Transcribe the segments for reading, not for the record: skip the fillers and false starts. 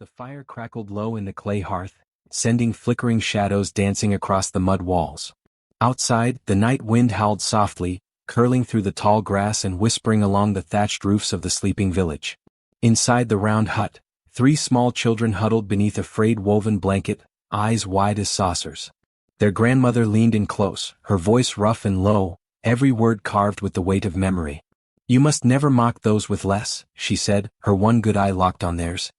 The fire crackled low in the clay hearth, sending flickering shadows dancing across the mud walls. Outside, the night wind howled softly, curling through the tall grass and whispering along the thatched roofs of the sleeping village. Inside the round hut, 3 small children huddled beneath a frayed woven blanket, eyes wide as saucers. Their grandmother leaned in close, her voice rough and low, every word carved with the weight of memory. "You must never mock those with less," she said, her one good eye locked on theirs.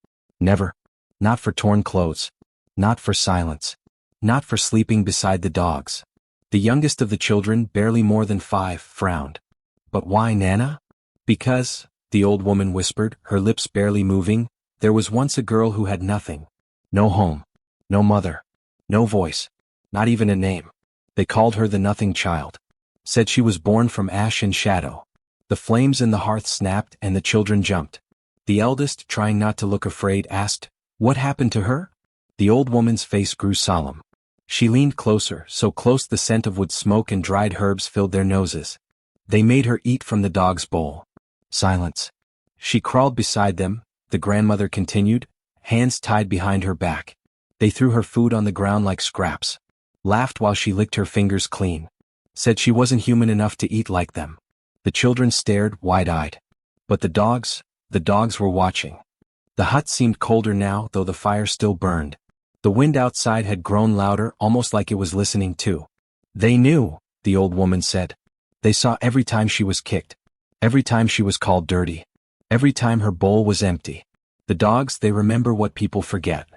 "Never. Not for torn clothes. Not for silence. Not for sleeping beside the dogs." The youngest of the children, barely more than 5, frowned. "But why, Nana?" "Because," the old woman whispered, her lips barely moving, "there was once a girl who had nothing. No home. No mother. No voice. Not even a name. They called her the Nothing Child. Said she was born from ash and shadow." The flames in the hearth snapped and the children jumped. The eldest, trying not to look afraid, asked, "What happened to her?" The old woman's face grew solemn. She leaned closer, so close the scent of wood smoke and dried herbs filled their noses. "They made her eat from the dog's bowl." Silence. "She crawled beside them," the grandmother continued, hands tied behind her back. "They threw her food on the ground like scraps. Laughed while she licked her fingers clean. Said she wasn't human enough to eat like them." The children stared, wide-eyed. But the dogs were watching. The hut seemed colder now, though the fire still burned. The wind outside had grown louder, almost like it was listening too. "They knew," the old woman said. "They saw every time she was kicked. Every time she was called dirty. Every time her bowl was empty. The dogs, they remember what people forget."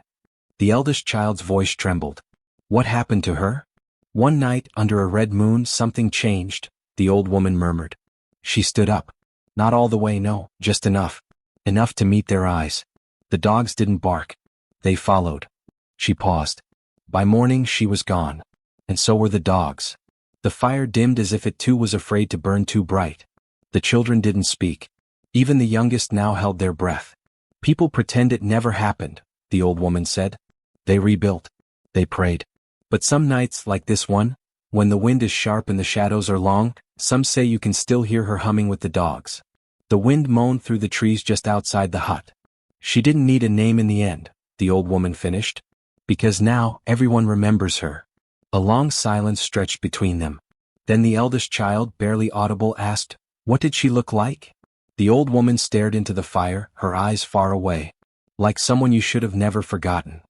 The eldest child's voice trembled. "What happened to her?" "One night, under a red moon, something changed," the old woman murmured. She stood up. "Not all the way, no, just enough. Enough to meet their eyes. The dogs didn't bark. They followed." She paused. "By morning she was gone. And so were the dogs." The fire dimmed as if it too was afraid to burn too bright. The children didn't speak. Even the youngest now held their breath. "People pretend it never happened," the old woman said. "They rebuilt. They prayed. But some nights, like this one, when the wind is sharp and the shadows are long, some say you can still hear her humming with the dogs." The wind moaned through the trees just outside the hut. "She didn't need a name in the end," the old woman finished. "Because now, everyone remembers her." A long silence stretched between them. Then the eldest child, barely audible, asked, "What did she look like?" The old woman stared into the fire, her eyes far away. "Like someone you should have never forgotten."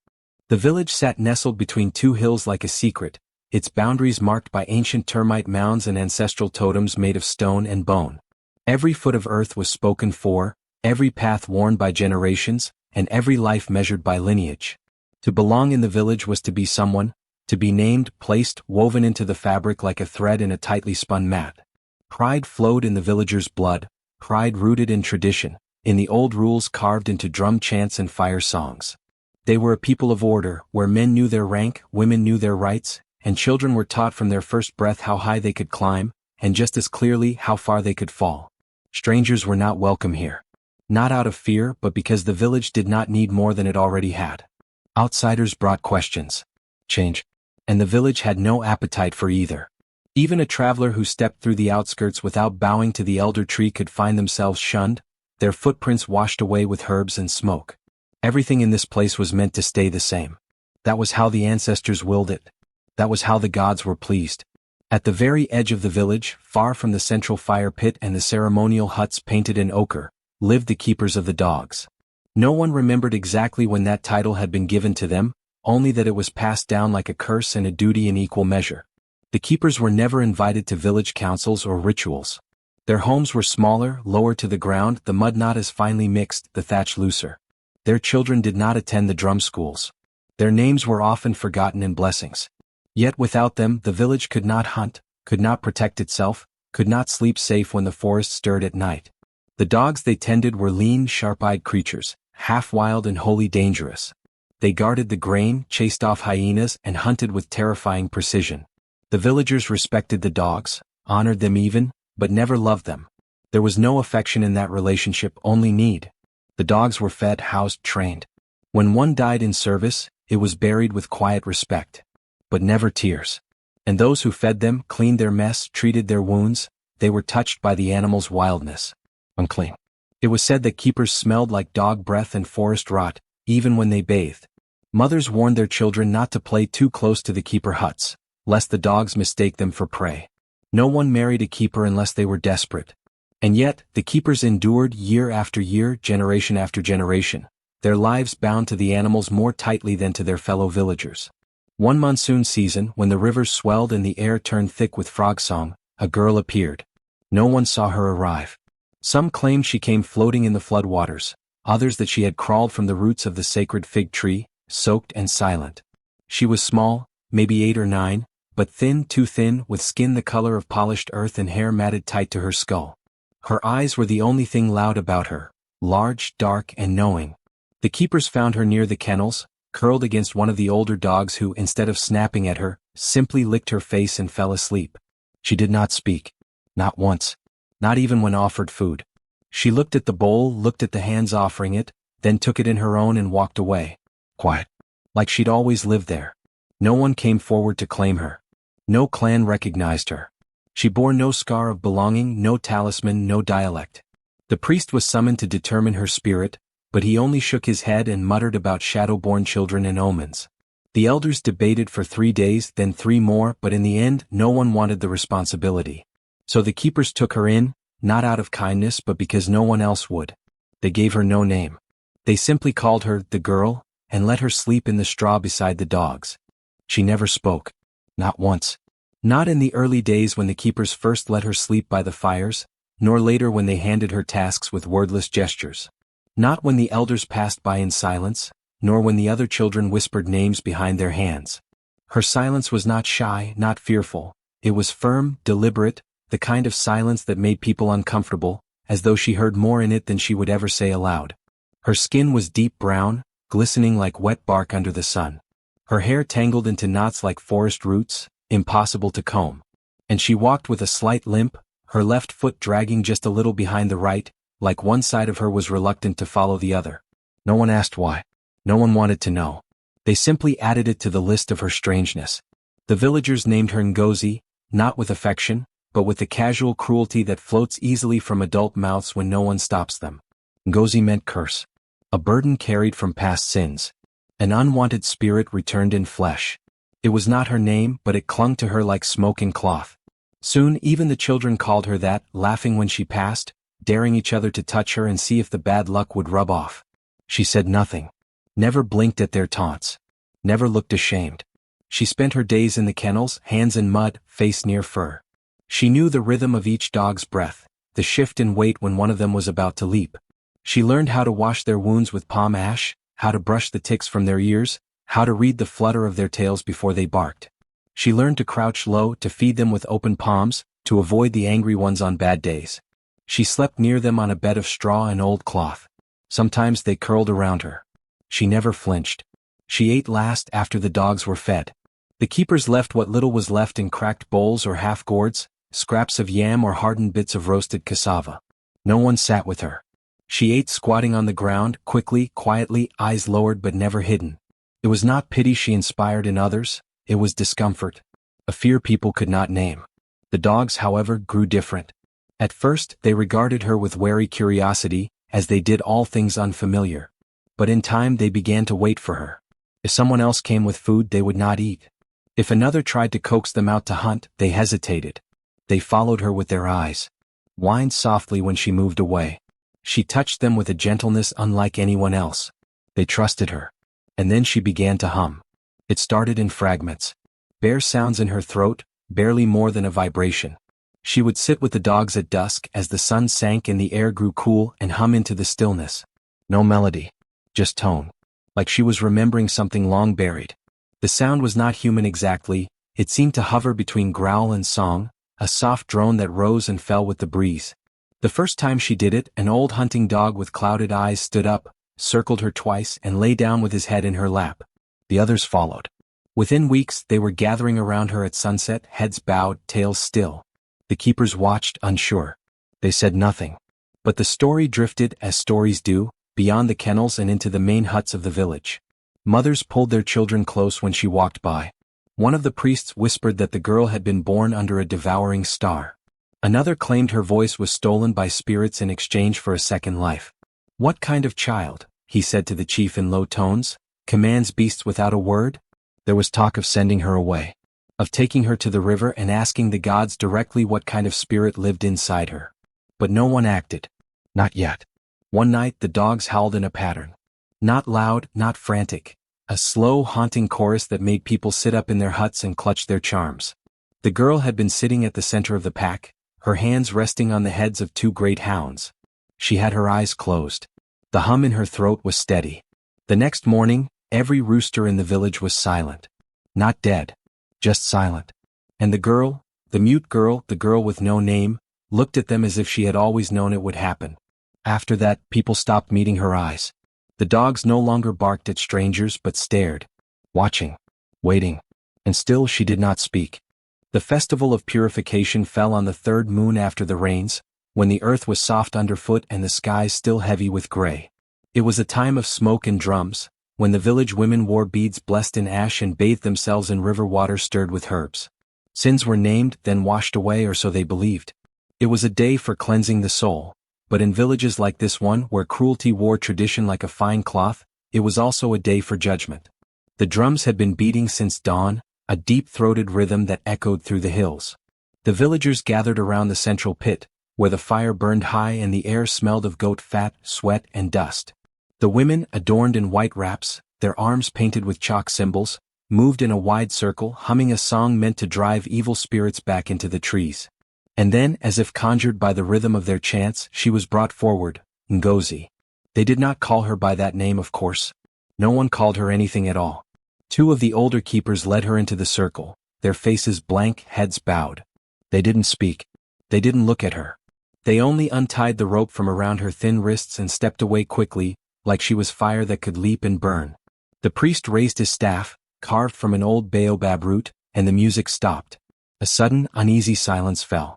The village sat nestled between 2 hills like a secret, its boundaries marked by ancient termite mounds and ancestral totems made of stone and bone. Every foot of earth was spoken for, every path worn by generations, and every life measured by lineage. To belong in the village was to be someone, to be named, placed, woven into the fabric like a thread in a tightly spun mat. Pride flowed in the villagers' blood, pride rooted in tradition, in the old rules carved into drum chants and fire songs. They were a people of order, where men knew their rank, women knew their rights, and children were taught from their first breath how high they could climb, and just as clearly how far they could fall. Strangers were not welcome here. Not out of fear, but because the village did not need more than it already had. Outsiders brought questions, change, and the village had no appetite for either. Even a traveler who stepped through the outskirts without bowing to the elder tree could find themselves shunned, their footprints washed away with herbs and smoke. Everything in this place was meant to stay the same. That was how the ancestors willed it. That was how the gods were pleased. At the very edge of the village, far from the central fire pit and the ceremonial huts painted in ochre, lived the keepers of the dogs. No one remembered exactly when that title had been given to them, only that it was passed down like a curse and a duty in equal measure. The keepers were never invited to village councils or rituals. Their homes were smaller, lower to the ground, the mud not as finely mixed, the thatch looser. Their children did not attend the drum schools. Their names were often forgotten in blessings. Yet without them, the village could not hunt, could not protect itself, could not sleep safe when the forest stirred at night. The dogs they tended were lean, sharp-eyed creatures, half-wild and wholly dangerous. They guarded the grain, chased off hyenas, and hunted with terrifying precision. The villagers respected the dogs, honored them even, but never loved them. There was no affection in that relationship, only need. The dogs were fed, housed, trained. When one died in service, it was buried with quiet respect. But never tears. And those who fed them, cleaned their mess, treated their wounds, they were touched by the animal's wildness. Unclean. It was said that keepers smelled like dog breath and forest rot, even when they bathed. Mothers warned their children not to play too close to the keeper huts, lest the dogs mistake them for prey. No one married a keeper unless they were desperate. And yet, the keepers endured year after year, generation after generation, their lives bound to the animals more tightly than to their fellow villagers. One monsoon season, when the rivers swelled and the air turned thick with frog song, a girl appeared. No one saw her arrive. Some claimed she came floating in the floodwaters, others that she had crawled from the roots of the sacred fig tree, soaked and silent. She was small, maybe 8 or 9, but thin, too thin, with skin the color of polished earth and hair matted tight to her skull. Her eyes were the only thing loud about her, large, dark, and knowing. The keepers found her near the kennels, curled against one of the older dogs who, instead of snapping at her, simply licked her face and fell asleep. She did not speak. Not once. Not even when offered food. She looked at the bowl, looked at the hands offering it, then took it in her own and walked away. Quiet. Like she'd always lived there. No one came forward to claim her. No clan recognized her. She bore no scar of belonging, no talisman, no dialect. The priest was summoned to determine her spirit, but he only shook his head and muttered about shadow-born children and omens. The elders debated for 3 days, then 3 more, but in the end, no one wanted the responsibility. So the keepers took her in, not out of kindness but because no one else would. They gave her no name. They simply called her the girl, and let her sleep in the straw beside the dogs. She never spoke. Not once. Not in the early days when the keepers first let her sleep by the fires, nor later when they handed her tasks with wordless gestures. Not when the elders passed by in silence, nor when the other children whispered names behind their hands. Her silence was not shy, not fearful. It was firm, deliberate, the kind of silence that made people uncomfortable, as though she heard more in it than she would ever say aloud. Her skin was deep brown, glistening like wet bark under the sun. Her hair tangled into knots like forest roots, impossible to comb. And she walked with a slight limp, her left foot dragging just a little behind the right, like one side of her was reluctant to follow the other. No one asked why. No one wanted to know. They simply added it to the list of her strangeness. The villagers named her Ngozi, not with affection, but with the casual cruelty that floats easily from adult mouths when no one stops them. Ngozi meant curse. A burden carried from past sins. An unwanted spirit returned in flesh. It was not her name, but it clung to her like smoke and cloth. Soon even the children called her that, laughing when she passed, daring each other to touch her and see if the bad luck would rub off. She said nothing. Never blinked at their taunts. Never looked ashamed. She spent her days in the kennels, hands in mud, face near fur. She knew the rhythm of each dog's breath, the shift in weight when one of them was about to leap. She learned how to wash their wounds with palm ash, how to brush the ticks from their ears, how to read the flutter of their tails before they barked. She learned to crouch low, to feed them with open palms, to avoid the angry ones on bad days. She slept near them on a bed of straw and old cloth. Sometimes they curled around her. She never flinched. She ate last after the dogs were fed. The keepers left what little was left in cracked bowls or half-gourds, scraps of yam or hardened bits of roasted cassava. No one sat with her. She ate squatting on the ground, quickly, quietly, eyes lowered but never hidden. It was not pity she inspired in others, it was discomfort. A fear people could not name. The dogs, however, grew different. At first, they regarded her with wary curiosity, as they did all things unfamiliar. But in time they began to wait for her. If someone else came with food they would not eat. If another tried to coax them out to hunt, they hesitated. They followed her with their eyes. Whined softly when she moved away. She touched them with a gentleness unlike anyone else. They trusted her. And then she began to hum. It started in fragments. Bare sounds in her throat, barely more than a vibration. She would sit with the dogs at dusk as the sun sank and the air grew cool and hum into the stillness. No melody. Just tone. Like she was remembering something long buried. The sound was not human exactly, it seemed to hover between growl and song, a soft drone that rose and fell with the breeze. The first time she did it, an old hunting dog with clouded eyes stood up, circled her twice and lay down with his head in her lap. The others followed. Within weeks they were gathering around her at sunset, heads bowed, tails still. The keepers watched, unsure. They said nothing. But the story drifted, as stories do, beyond the kennels and into the main huts of the village. Mothers pulled their children close when she walked by. One of the priests whispered that the girl had been born under a devouring star. Another claimed her voice was stolen by spirits in exchange for a second life. What kind of child? he said to the chief in low tones, commands beasts without a word? There was talk of sending her away, of taking her to the river and asking the gods directly what kind of spirit lived inside her. But no one acted. Not yet. One night the dogs howled in a pattern. Not loud, not frantic. A slow, haunting chorus that made people sit up in their huts and clutch their charms. The girl had been sitting at the center of the pack, her hands resting on the heads of two great hounds. She had her eyes closed. The hum in her throat was steady. The next morning, every rooster in the village was silent. Not dead. Just silent. And the girl, the mute girl, the girl with no name, looked at them as if she had always known it would happen. After that, people stopped meeting her eyes. The dogs no longer barked at strangers but stared, watching, waiting, and still she did not speak. The festival of purification fell on the third moon after the rains, when the earth was soft underfoot and the skies still heavy with gray. It was a time of smoke and drums, when the village women wore beads blessed in ash and bathed themselves in river water stirred with herbs. Sins were named, then washed away, or so they believed. It was a day for cleansing the soul, but in villages like this one where cruelty wore tradition like a fine cloth, it was also a day for judgment. The drums had been beating since dawn, a deep-throated rhythm that echoed through the hills. The villagers gathered around the central pit, where the fire burned high and the air smelled of goat fat, sweat, and dust. The women, adorned in white wraps, their arms painted with chalk symbols, moved in a wide circle, humming a song meant to drive evil spirits back into the trees. And then, as if conjured by the rhythm of their chants, she was brought forward, Ngozi. They did not call her by that name, of course. No one called her anything at all. Two of the older keepers led her into the circle, their faces blank, heads bowed. They didn't speak. They didn't look at her. They only untied the rope from around her thin wrists and stepped away quickly, like she was fire that could leap and burn. The priest raised his staff, carved from an old baobab root, and the music stopped. A sudden, uneasy silence fell.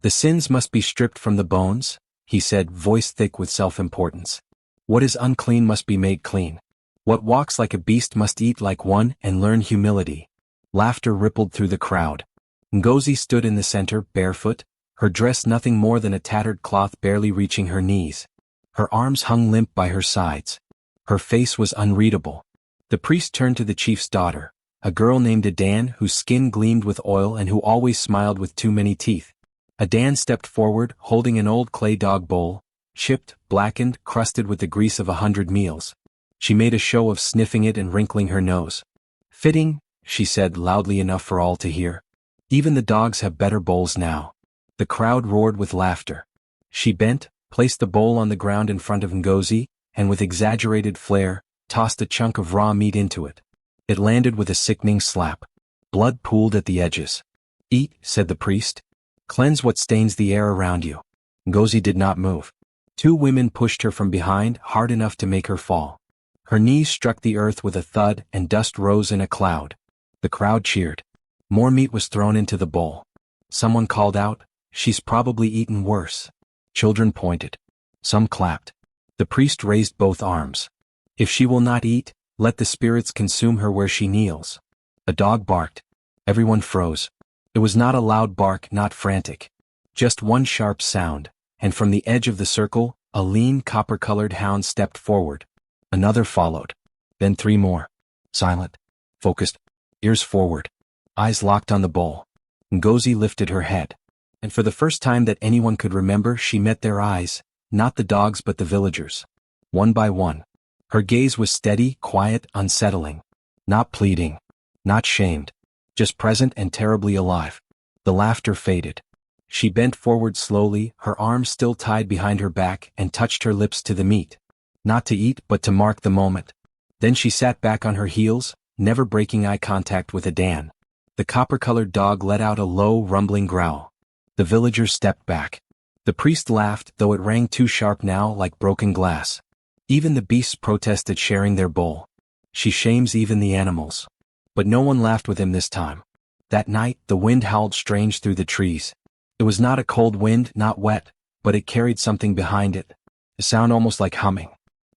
The sins must be stripped from the bones, he said, voice thick with self-importance. What is unclean must be made clean. What walks like a beast must eat like one and learn humility. Laughter rippled through the crowd. Ngozi stood in the center, barefoot, her dress nothing more than a tattered cloth barely reaching her knees. Her arms hung limp by her sides. Her face was unreadable. The priest turned to the chief's daughter, a girl named Adan whose skin gleamed with oil and who always smiled with too many teeth. Adan stepped forward, holding an old clay dog bowl, chipped, blackened, crusted with the grease of 100 meals. She made a show of sniffing it and wrinkling her nose. Fitting, she said loudly enough for all to hear. Even the dogs have better bowls now. The crowd roared with laughter. She bent, placed the bowl on the ground in front of Ngozi, and with exaggerated flair, tossed a chunk of raw meat into it. It landed with a sickening slap. Blood pooled at the edges. Eat, said the priest. Cleanse what stains the air around you. Ngozi did not move. Two women pushed her from behind, hard enough to make her fall. Her knees struck the earth with a thud and dust rose in a cloud. The crowd cheered. More meat was thrown into the bowl. Someone called out, "She's probably eaten worse." Children pointed. Some clapped. The priest raised both arms. "If she will not eat, let the spirits consume her where she kneels." A dog barked. Everyone froze. It was not a loud bark, not frantic. Just one sharp sound, and from the edge of the circle, a lean copper-colored hound stepped forward. Another followed. Then 3 more. Silent. Focused. Ears forward. Eyes locked on the bowl. Ngozi lifted her head. And for the first time that anyone could remember, she met their eyes, not the dogs but the villagers. One by one. Her gaze was steady, quiet, unsettling. Not pleading. Not shamed. Just present and terribly alive. The laughter faded. She bent forward slowly, her arms still tied behind her back, and touched her lips to the meat. Not to eat, but to mark the moment. Then she sat back on her heels, never breaking eye contact with Adan. The copper-colored dog let out a low, rumbling growl. The villagers stepped back. The priest laughed, though it rang too sharp now, like broken glass. Even the beasts protested sharing their bowl. She shames even the animals. But no one laughed with him this time. That night, the wind howled strange through the trees. It was not a cold wind, not wet, but it carried something behind it. A sound almost like humming.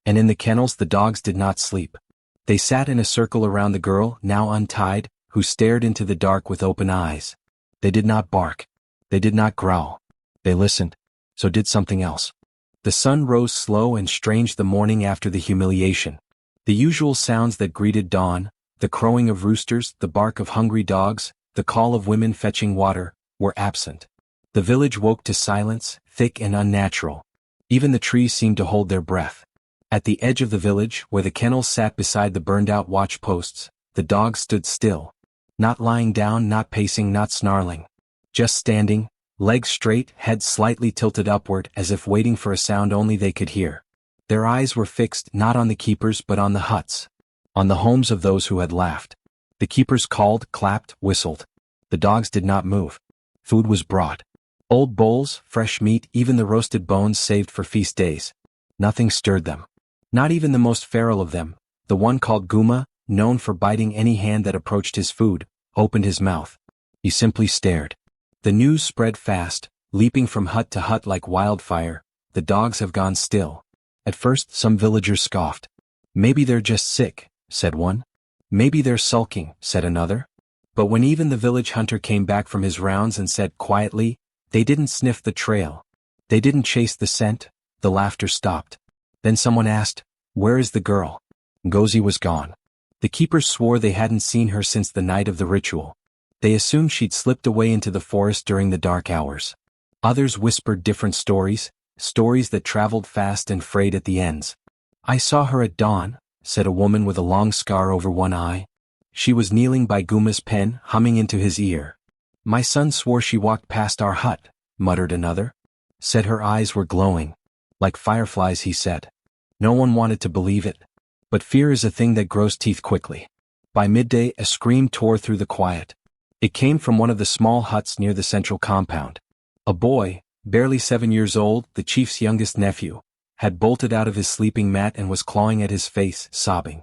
And in the kennels the dogs did not sleep. They sat in a circle around the girl, now untied, who stared into the dark with open eyes. They did not bark. They did not growl. They listened. So did something else. The sun rose slow and strange the morning after the humiliation. The usual sounds that greeted dawn, the crowing of roosters, the bark of hungry dogs, the call of women fetching water, were absent. The village woke to silence, thick and unnatural. Even the trees seemed to hold their breath. At the edge of the village, where the kennels sat beside the burned-out watch posts, the dogs stood still. Not lying down, not pacing, not snarling. Just standing, legs straight, heads slightly tilted upward as if waiting for a sound only they could hear. Their eyes were fixed not on the keepers but on the huts. On the homes of those who had laughed. The keepers called, clapped, whistled. The dogs did not move. Food was brought. Old bowls, fresh meat, even the roasted bones saved for feast days. Nothing stirred them. Not even the most feral of them, the one called Guma, known for biting any hand that approached his food, opened his mouth. He simply stared. The news spread fast, leaping from hut to hut like wildfire. The dogs have gone still. At first some villagers scoffed. Maybe they're just sick, said one. Maybe they're sulking, said another. But when even the village hunter came back from his rounds and said quietly, they didn't sniff the trail. They didn't chase the scent, the laughter stopped. Then someone asked, "Where is the girl?" Ngozi was gone. The keepers swore they hadn't seen her since the night of the ritual. They assumed she'd slipped away into the forest during the dark hours. Others whispered different stories, stories that traveled fast and frayed at the ends. "I saw her at dawn," said a woman with a long scar over one eye. She was kneeling by Guma's pen, humming into his ear. "My son swore she walked past our hut," muttered another. Said her eyes were glowing. "Like fireflies," he said. No one wanted to believe it. But fear is a thing that grows teeth quickly. By midday, a scream tore through the quiet. It came from one of the small huts near the central compound. A boy, barely 7 years old, the chief's youngest nephew, had bolted out of his sleeping mat and was clawing at his face, sobbing.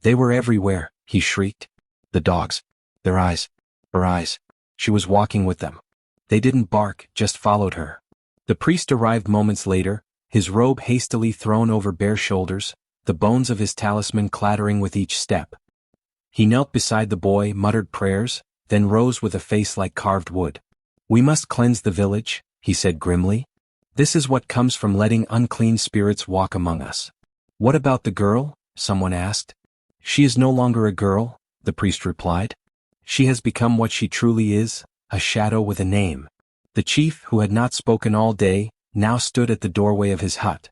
"They were everywhere," he shrieked. "The dogs. Their eyes. Her eyes. She was walking with them. They didn't bark, just followed her." The priest arrived moments later, his robe hastily thrown over bare shoulders, the bones of his talisman clattering with each step. He knelt beside the boy, muttered prayers, then rose with a face like carved wood. "We must cleanse the village," he said grimly. "This is what comes from letting unclean spirits walk among us." "What about the girl?" someone asked. "She is no longer a girl," the priest replied. "She has become what she truly is, a shadow with a name." The chief, who had not spoken all day, now stood at the doorway of his hut.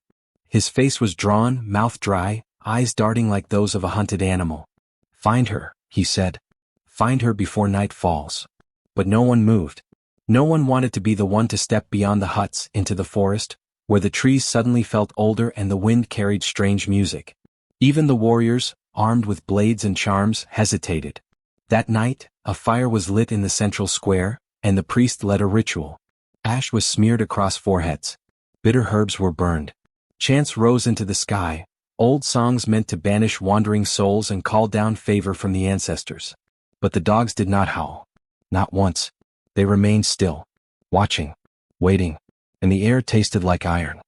His face was drawn, mouth dry, eyes darting like those of a hunted animal. "Find her," he said. "Find her before night falls." But no one moved. No one wanted to be the one to step beyond the huts into the forest, where the trees suddenly felt older and the wind carried strange music. Even the warriors, armed with blades and charms, hesitated. That night, a fire was lit in the central square, and the priest led a ritual. Ash was smeared across foreheads. Bitter herbs were burned. Chants rose into the sky, old songs meant to banish wandering souls and call down favor from the ancestors. But the dogs did not howl. Not once. They remained still, watching, waiting, and the air tasted like iron.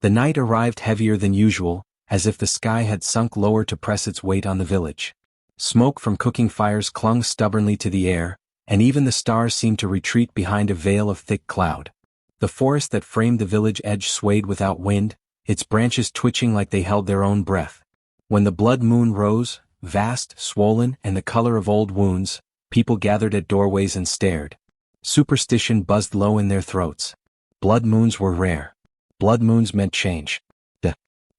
The night arrived heavier than usual, as if the sky had sunk lower to press its weight on the village. Smoke from cooking fires clung stubbornly to the air, and even the stars seemed to retreat behind a veil of thick cloud. The forest that framed the village edge swayed without wind, its branches twitching like they held their own breath. When the blood moon rose, vast, swollen, and the color of old wounds, people gathered at doorways and stared. Superstition buzzed low in their throats. Blood moons were rare. Blood moons meant change.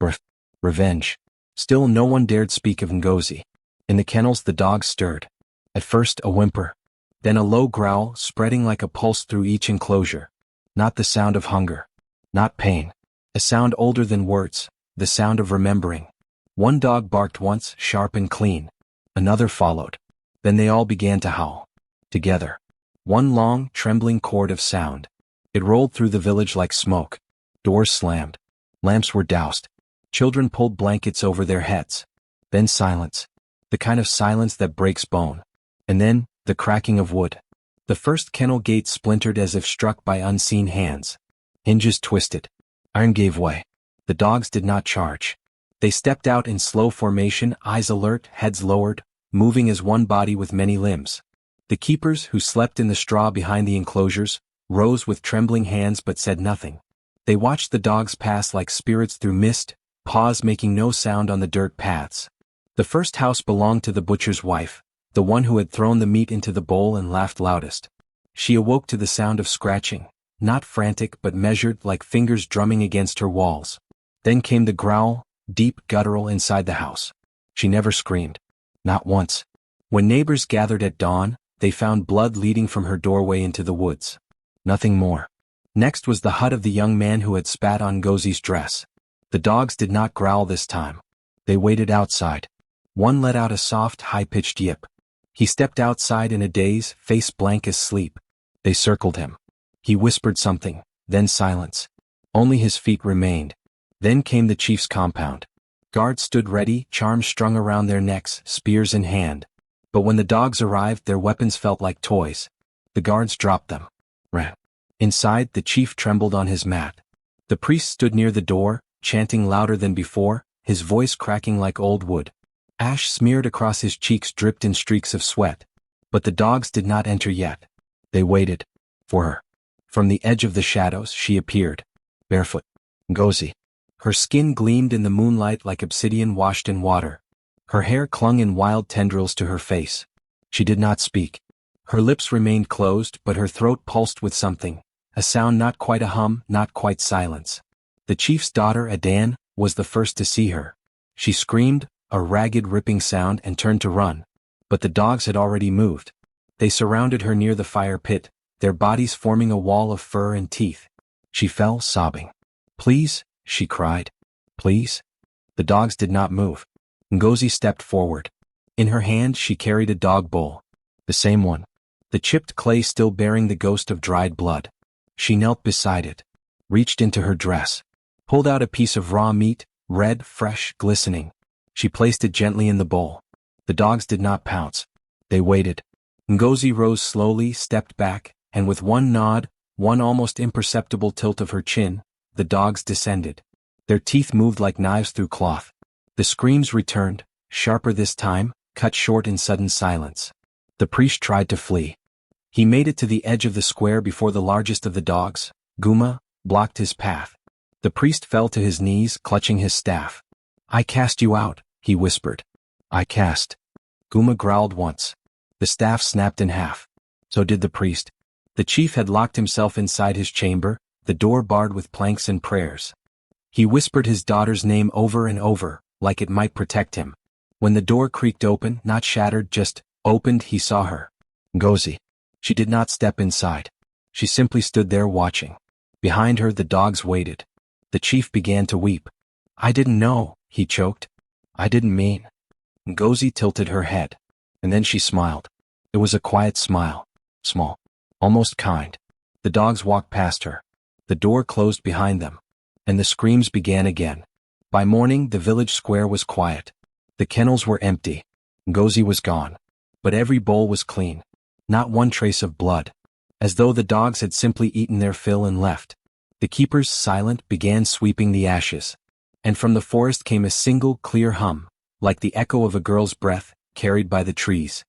Birth. Revenge. Still no one dared speak of Ngozi. In the kennels the dogs stirred. At first a whimper. Then a low growl, spreading like a pulse through each enclosure. Not the sound of hunger. Not pain. A sound older than words, the sound of remembering. One dog barked once, sharp and clean. Another followed. Then they all began to howl. Together. One long, trembling chord of sound. It rolled through the village like smoke. Doors slammed. Lamps were doused. Children pulled blankets over their heads. Then silence. The kind of silence that breaks bone. And then, the cracking of wood. The first kennel gate splintered as if struck by unseen hands. Hinges twisted. Iron gave way. The dogs did not charge. They stepped out in slow formation, eyes alert, heads lowered, moving as one body with many limbs. The keepers, who slept in the straw behind the enclosures, rose with trembling hands but said nothing. They watched the dogs pass like spirits through mist, paws making no sound on the dirt paths. The first house belonged to the butcher's wife, the one who had thrown the meat into the bowl and laughed loudest. She awoke to the sound of scratching, not frantic but measured like fingers drumming against her walls. Then came the growl, deep guttural inside the house. She never screamed. Not once. When neighbors gathered at dawn, they found blood leading from her doorway into the woods. Nothing more. Next was the hut of the young man who had spat on Ngozi's dress. The dogs did not growl this time. They waited outside. One let out a soft, high-pitched yip. He stepped outside in a daze, face blank as sleep. They circled him. He whispered something, then silence. Only his feet remained. Then came the chief's compound. Guards stood ready, charms strung around their necks, spears in hand. But when the dogs arrived, their weapons felt like toys. The guards dropped them. Ran. Inside, the chief trembled on his mat. The priest stood near the door, chanting louder than before, his voice cracking like old wood. Ash smeared across his cheeks dripped in streaks of sweat. But the dogs did not enter yet. They waited. For her. From the edge of the shadows, she appeared. Barefoot. Ngozi. Her skin gleamed in the moonlight like obsidian washed in water. Her hair clung in wild tendrils to her face. She did not speak. Her lips remained closed, but her throat pulsed with something. A sound not quite a hum, not quite silence. The chief's daughter, Adan, was the first to see her. She screamed, a ragged ripping sound, and turned to run. But the dogs had already moved. They surrounded her near the fire pit, their bodies forming a wall of fur and teeth. She fell, sobbing. Please, she cried. Please? The dogs did not move. Ngozi stepped forward. In her hand she carried a dog bowl. The same one. The chipped clay still bearing the ghost of dried blood. She knelt beside it, reached into her dress, pulled out a piece of raw meat, red, fresh, glistening. She placed it gently in the bowl. The dogs did not pounce. They waited. Ngozi rose slowly, stepped back, and with one nod, one almost imperceptible tilt of her chin, the dogs descended. Their teeth moved like knives through cloth. The screams returned, sharper this time, cut short in sudden silence. The priest tried to flee. He made it to the edge of the square before the largest of the dogs, Guma, blocked his path. The priest fell to his knees, clutching his staff. I cast you out, he whispered. I cast. Guma growled once. The staff snapped in half. So did the priest. The chief had locked himself inside his chamber, the door barred with planks and prayers. He whispered his daughter's name over and over, like it might protect him. When the door creaked open, not shattered, just opened, he saw her. Ngozi. She did not step inside. She simply stood there watching. Behind her the dogs waited. The chief began to weep. I didn't know, he choked. I didn't mean. Ngozi tilted her head. And then she smiled. It was a quiet smile. Small. Almost kind. The dogs walked past her. The door closed behind them. And the screams began again. By morning the village square was quiet. The kennels were empty. Ngozi was gone. But every bowl was clean. Not one trace of blood. As though the dogs had simply eaten their fill and left. The keepers, silent, began sweeping the ashes. And from the forest came a single clear hum, like the echo of a girl's breath, carried by the trees.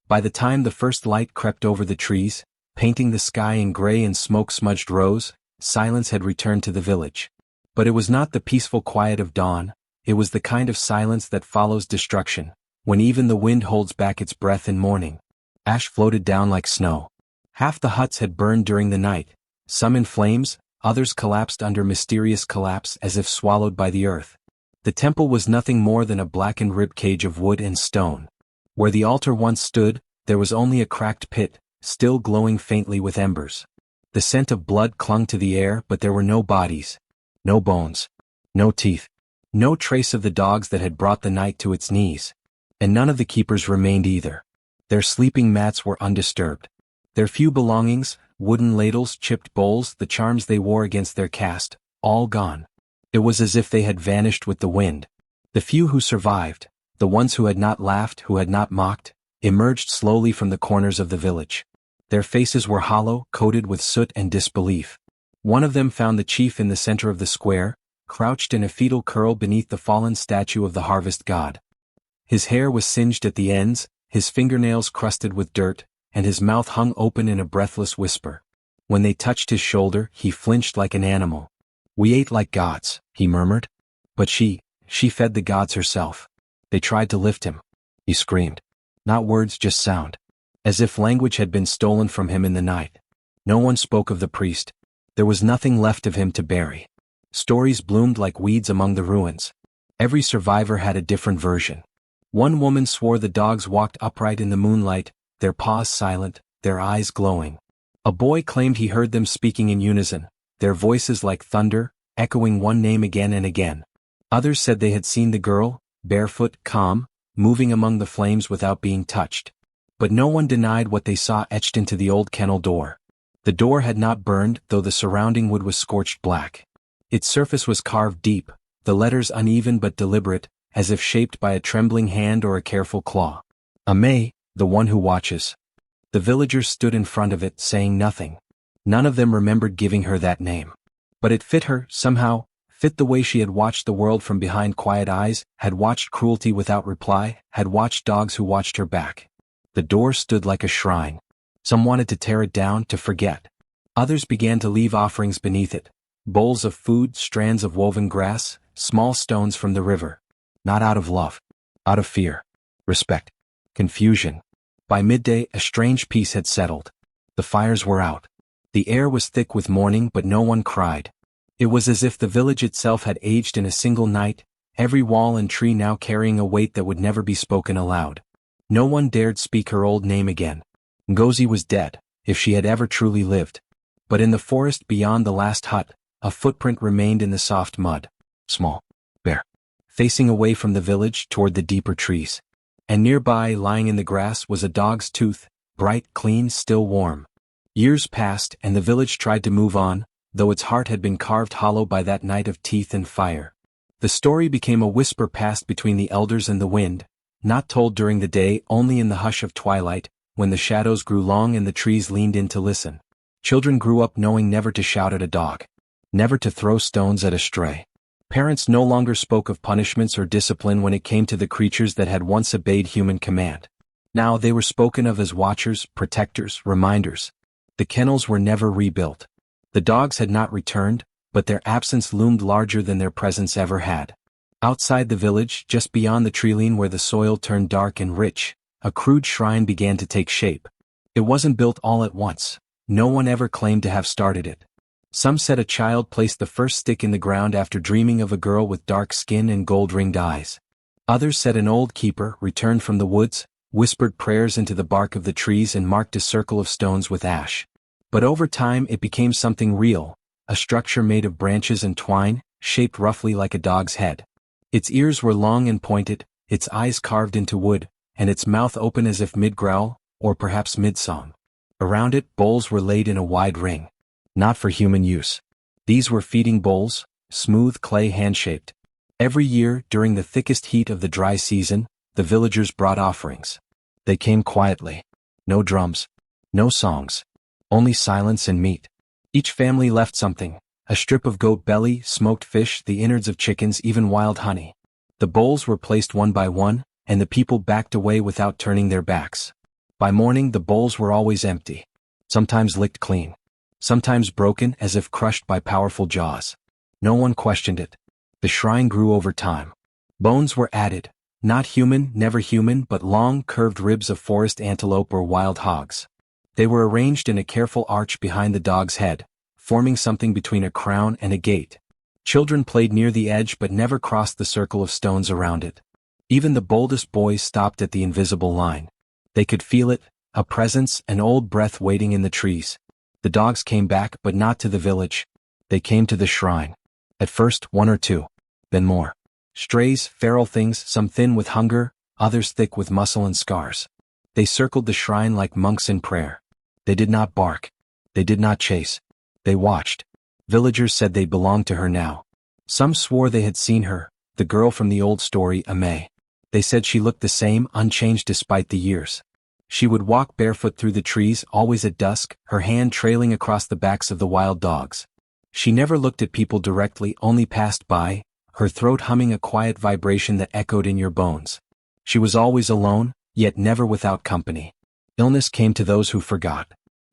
By the time the first light crept over the trees, painting the sky in gray and smoke-smudged rose, silence had returned to the village. But it was not the peaceful quiet of dawn, it was the kind of silence that follows destruction, when even the wind holds back its breath in mourning. Ash floated down like snow. Half the huts had burned during the night, some in flames, others collapsed under mysterious collapse as if swallowed by the earth. The temple was nothing more than a blackened rib cage of wood and stone. Where the altar once stood, there was only a cracked pit, still glowing faintly with embers. The scent of blood clung to the air, but there were no bodies. No bones. No teeth. No trace of the dogs that had brought the night to its knees. And none of the keepers remained either. Their sleeping mats were undisturbed. Their few belongings, wooden ladles, chipped bowls, the charms they wore against their caste, all gone. It was as if they had vanished with the wind. The few who survived, the ones who had not laughed, who had not mocked, emerged slowly from the corners of the village. Their faces were hollow, coated with soot and disbelief. One of them found the chief in the center of the square, crouched in a fetal curl beneath the fallen statue of the harvest god. His hair was singed at the ends, his fingernails crusted with dirt, and his mouth hung open in a breathless whisper. When they touched his shoulder, he flinched like an animal. "We ate like gods," he murmured. "But she fed the gods herself. They tried to lift him." He screamed. Not words, just sound. As if language had been stolen from him in the night. No one spoke of the priest. There was nothing left of him to bury. Stories bloomed like weeds among the ruins. Every survivor had a different version. One woman swore the dogs walked upright in the moonlight, their paws silent, their eyes glowing. A boy claimed he heard them speaking in unison, their voices like thunder, echoing one name again and again. Others said they had seen the girl, barefoot, calm, moving among the flames without being touched. But no one denied what they saw etched into the old kennel door. The door had not burned, though the surrounding wood was scorched black. Its surface was carved deep, the letters uneven but deliberate, as if shaped by a trembling hand or a careful claw. Ame, the one who watches. The villagers stood in front of it, saying nothing. None of them remembered giving her that name. But it fit her, somehow, fit the way she had watched the world from behind quiet eyes, had watched cruelty without reply, had watched dogs who watched her back. The door stood like a shrine. Some wanted to tear it down, to forget. Others began to leave offerings beneath it. Bowls of food, strands of woven grass, small stones from the river. Not out of love. Out of fear. Respect. Confusion. By midday, a strange peace had settled. The fires were out. The air was thick with mourning, but no one cried. It was as if the village itself had aged in a single night, every wall and tree now carrying a weight that would never be spoken aloud. No one dared speak her old name again. Ngozi was dead, if she had ever truly lived. But in the forest beyond the last hut, a footprint remained in the soft mud. Small. Bare. Facing away from the village toward the deeper trees. And nearby, lying in the grass, was a dog's tooth, bright, clean, still warm. Years passed, and the village tried to move on, though its heart had been carved hollow by that night of teeth and fire. The story became a whisper passed between the elders and the wind, not told during the day, only in the hush of twilight, when the shadows grew long and the trees leaned in to listen. Children grew up knowing never to shout at a dog. Never to throw stones at a stray. Parents no longer spoke of punishments or discipline when it came to the creatures that had once obeyed human command. Now they were spoken of as watchers, protectors, reminders. The kennels were never rebuilt. The dogs had not returned, but their absence loomed larger than their presence ever had. Outside the village, just beyond the treeline where the soil turned dark and rich, a crude shrine began to take shape. It wasn't built all at once. No one ever claimed to have started it. Some said a child placed the first stick in the ground after dreaming of a girl with dark skin and gold-ringed eyes. Others said an old keeper, returned from the woods, whispered prayers into the bark of the trees and marked a circle of stones with ash. But over time it became something real, a structure made of branches and twine, shaped roughly like a dog's head. Its ears were long and pointed, its eyes carved into wood, and its mouth open as if mid-growl, or perhaps mid-song. Around it, bowls were laid in a wide ring. Not for human use. These were feeding bowls, smooth clay hand-shaped. Every year, during the thickest heat of the dry season, the villagers brought offerings. They came quietly. No drums. No songs. Only silence and meat. Each family left something. A strip of goat belly, smoked fish, the innards of chickens, even wild honey. The bowls were placed one by one, and the people backed away without turning their backs. By morning the bowls were always empty. Sometimes licked clean. Sometimes broken as if crushed by powerful jaws. No one questioned it. The shrine grew over time. Bones were added. Not human, never human, but long, curved ribs of forest antelope or wild hogs. They were arranged in a careful arch behind the dog's head, forming something between a crown and a gate. Children played near the edge but never crossed the circle of stones around it. Even the boldest boys stopped at the invisible line. They could feel it, a presence, an old breath waiting in the trees. The dogs came back, but not to the village. They came to the shrine. At first, one or two. Then more. Strays, feral things, some thin with hunger, others thick with muscle and scars. They circled the shrine like monks in prayer. They did not bark. They did not chase. They watched. Villagers said they belonged to her now. Some swore they had seen her, the girl from the old story, Ame. They said she looked the same, unchanged despite the years. She would walk barefoot through the trees, always at dusk, her hand trailing across the backs of the wild dogs. She never looked at people directly, only passed by, her throat humming a quiet vibration that echoed in your bones. She was always alone, yet never without company. Illness came to those who forgot.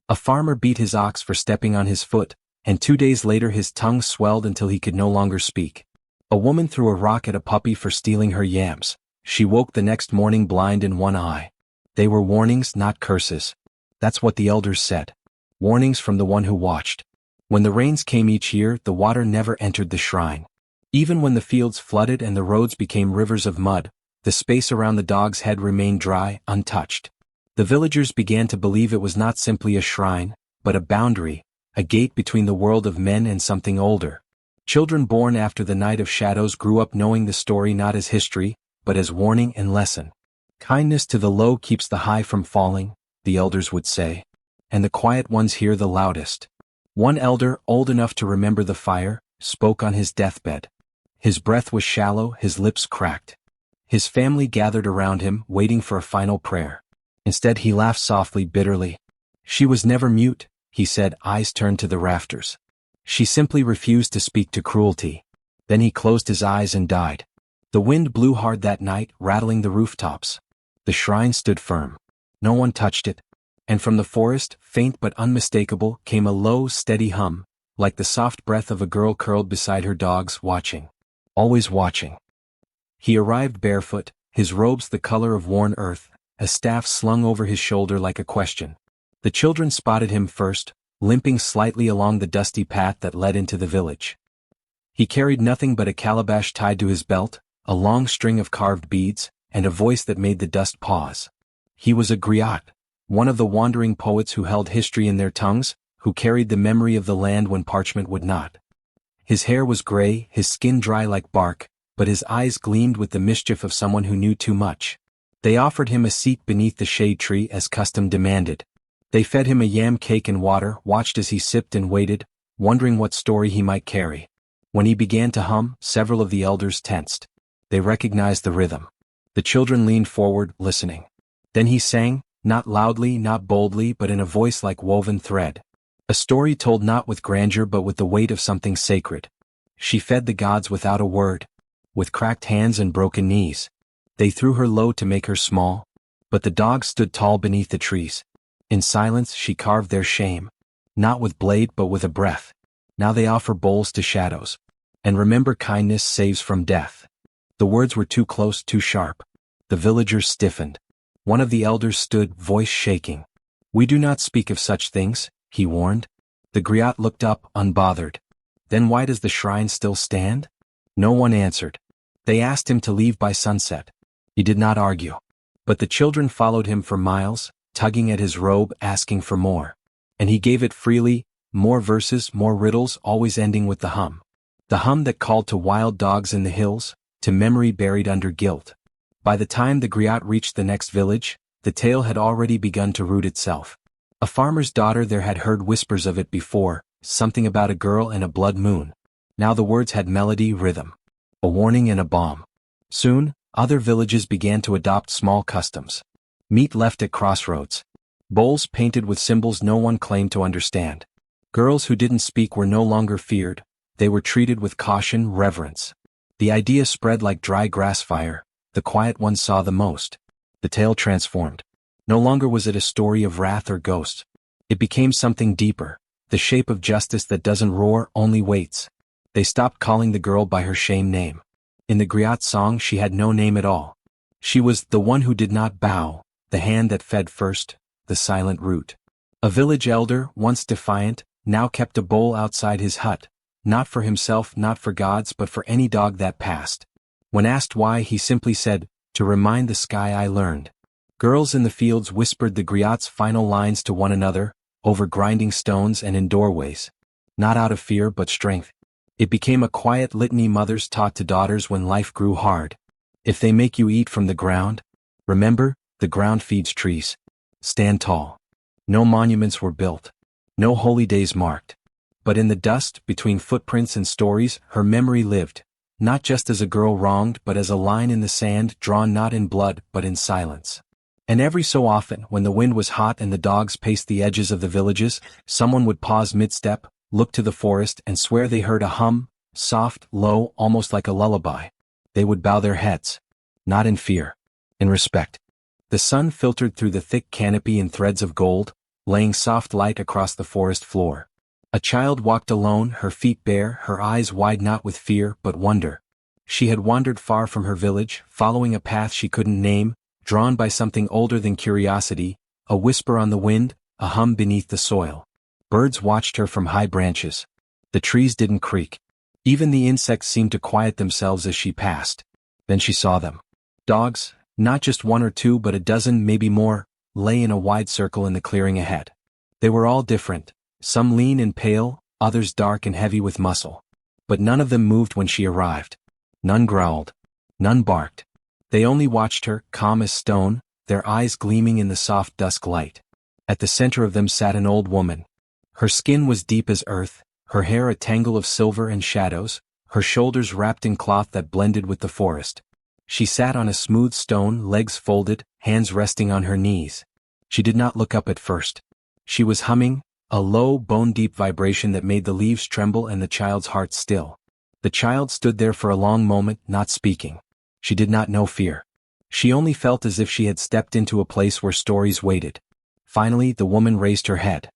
A farmer beat his ox for stepping on his foot, and 2 days later his tongue swelled until he could no longer speak. A woman threw a rock at a puppy for stealing her yams. She woke the next morning blind in one eye. They were warnings, not curses. That's what the elders said. Warnings from the one who watched. When the rains came each year, the water never entered the shrine. Even when the fields flooded and the roads became rivers of mud, the space around the dog's head remained dry, untouched. The villagers began to believe it was not simply a shrine, but a boundary, a gate between the world of men and something older. Children born after the Night of Shadows grew up knowing the story not as history, but as warning and lesson. Kindness to the low keeps the high from falling, the elders would say. And the quiet ones hear the loudest. One elder, old enough to remember the fire, spoke on his deathbed. His breath was shallow, his lips cracked. His family gathered around him, waiting for a final prayer. Instead he laughed softly, bitterly. She was never mute, he said, eyes turned to the rafters. She simply refused to speak to cruelty. Then he closed his eyes and died. The wind blew hard that night, rattling the rooftops. The shrine stood firm. No one touched it. And from the forest, faint but unmistakable, came a low, steady hum, like the soft breath of a girl curled beside her dogs, watching. Always watching. He arrived barefoot, his robes the color of worn earth, a staff slung over his shoulder like a question. The children spotted him first, limping slightly along the dusty path that led into the village. He carried nothing but a calabash tied to his belt, a long string of carved beads, and a voice that made the dust pause. He was a griot, one of the wandering poets who held history in their tongues, who carried the memory of the land when parchment would not. His hair was gray, his skin dry like bark, but his eyes gleamed with the mischief of someone who knew too much. They offered him a seat beneath the shade tree as custom demanded. They fed him a yam cake and water, watched as he sipped and waited, wondering what story he might carry. When he began to hum, several of the elders tensed. They recognized the rhythm. The children leaned forward, listening. Then he sang, not loudly, not boldly, but in a voice like woven thread. A story told not with grandeur but with the weight of something sacred. She fed the gods without a word. With cracked hands and broken knees. They threw her low to make her small. But the dogs stood tall beneath the trees. In silence she carved their shame. Not with blade but with a breath. Now they offer bowls to shadows. And remember, kindness saves from death. The words were too close, too sharp. The villagers stiffened. One of the elders stood, voice shaking. We do not speak of such things, he warned. The griot looked up, unbothered. Then why does the shrine still stand? No one answered. They asked him to leave by sunset. He did not argue. But the children followed him for miles, tugging at his robe, asking for more. And he gave it freely, more verses, more riddles, always ending with the hum. The hum that called to wild dogs in the hills, to memory buried under guilt. By the time the griot reached the next village, the tale had already begun to root itself. A farmer's daughter there had heard whispers of it before, something about a girl and a blood moon. Now the words had melody, rhythm. A warning and a balm. Soon, other villages began to adopt small customs. Meat left at crossroads. Bowls painted with symbols no one claimed to understand. Girls who didn't speak were no longer feared, they were treated with caution, reverence. The idea spread like dry grass fire, the quiet ones saw the most. The tale transformed. No longer was it a story of wrath or ghosts. It became something deeper, the shape of justice that doesn't roar, only waits. They stopped calling the girl by her shame name. In the griot song she had no name at all. She was the one who did not bow, the hand that fed first, the silent root. A village elder, once defiant, now kept a bowl outside his hut, not for himself, not for gods, but for any dog that passed. When asked why, he simply said, to remind the sky I learned. Girls in the fields whispered the griot's final lines to one another, over grinding stones and in doorways. Not out of fear but strength. It became a quiet litany mothers taught to daughters when life grew hard. If they make you eat from the ground, remember, the ground feeds trees. Stand tall. No monuments were built. No holy days marked. But in the dust, between footprints and stories, her memory lived, not just as a girl wronged but as a line in the sand drawn not in blood but in silence. And every so often, when the wind was hot and the dogs paced the edges of the villages, someone would pause mid-step, look to the forest and swear they heard a hum, soft, low, almost like a lullaby. They would bow their heads. Not in fear. In respect. The sun filtered through the thick canopy in threads of gold, laying soft light across the forest floor. A child walked alone, her feet bare, her eyes wide not with fear but wonder. She had wandered far from her village, following a path she couldn't name, drawn by something older than curiosity, a whisper on the wind, a hum beneath the soil. Birds watched her from high branches. The trees didn't creak. Even the insects seemed to quiet themselves as she passed. Then she saw them. Dogs, not just one or two but a dozen, maybe more, lay in a wide circle in the clearing ahead. They were all different, some lean and pale, others dark and heavy with muscle. But none of them moved when she arrived. None growled. None barked. They only watched her, calm as stone, their eyes gleaming in the soft dusk light. At the center of them sat an old woman. Her skin was deep as earth, her hair a tangle of silver and shadows, her shoulders wrapped in cloth that blended with the forest. She sat on a smooth stone, legs folded, hands resting on her knees. She did not look up at first. She was humming, a low, bone-deep vibration that made the leaves tremble and the child's heart still. The child stood there for a long moment, not speaking. She did not know fear. She only felt as if she had stepped into a place where stories waited. Finally, the woman raised her head.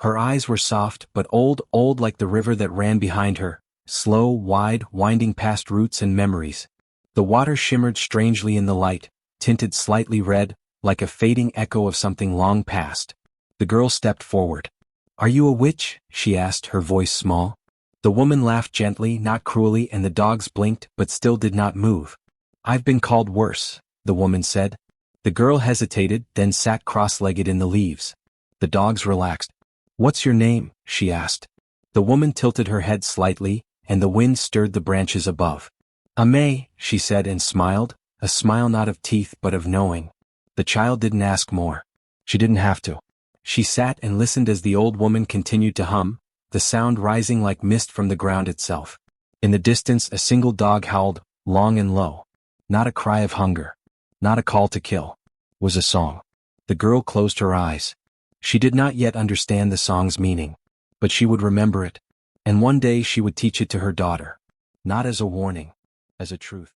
Her eyes were soft, but old like the river that ran behind her, slow, wide, winding past roots and memories. The water shimmered strangely in the light, tinted slightly red, like a fading echo of something long past. The girl stepped forward. "Are you a witch?" she asked, her voice small. The woman laughed gently, not cruelly, and the dogs blinked but still did not move. "I've been called worse," the woman said. The girl hesitated, then sat cross-legged in the leaves. The dogs relaxed. "What's your name?" she asked. The woman tilted her head slightly, and the wind stirred the branches above. "May," she said and smiled, a smile not of teeth but of knowing. The child didn't ask more. She didn't have to. She sat and listened as the old woman continued to hum, the sound rising like mist from the ground itself. In the distance a single dog howled, long and low. Not a cry of hunger. Not a call to kill. It was a song. The girl closed her eyes. She did not yet understand the song's meaning. But she would remember it. And one day she would teach it to her daughter. Not as a warning. As a truth.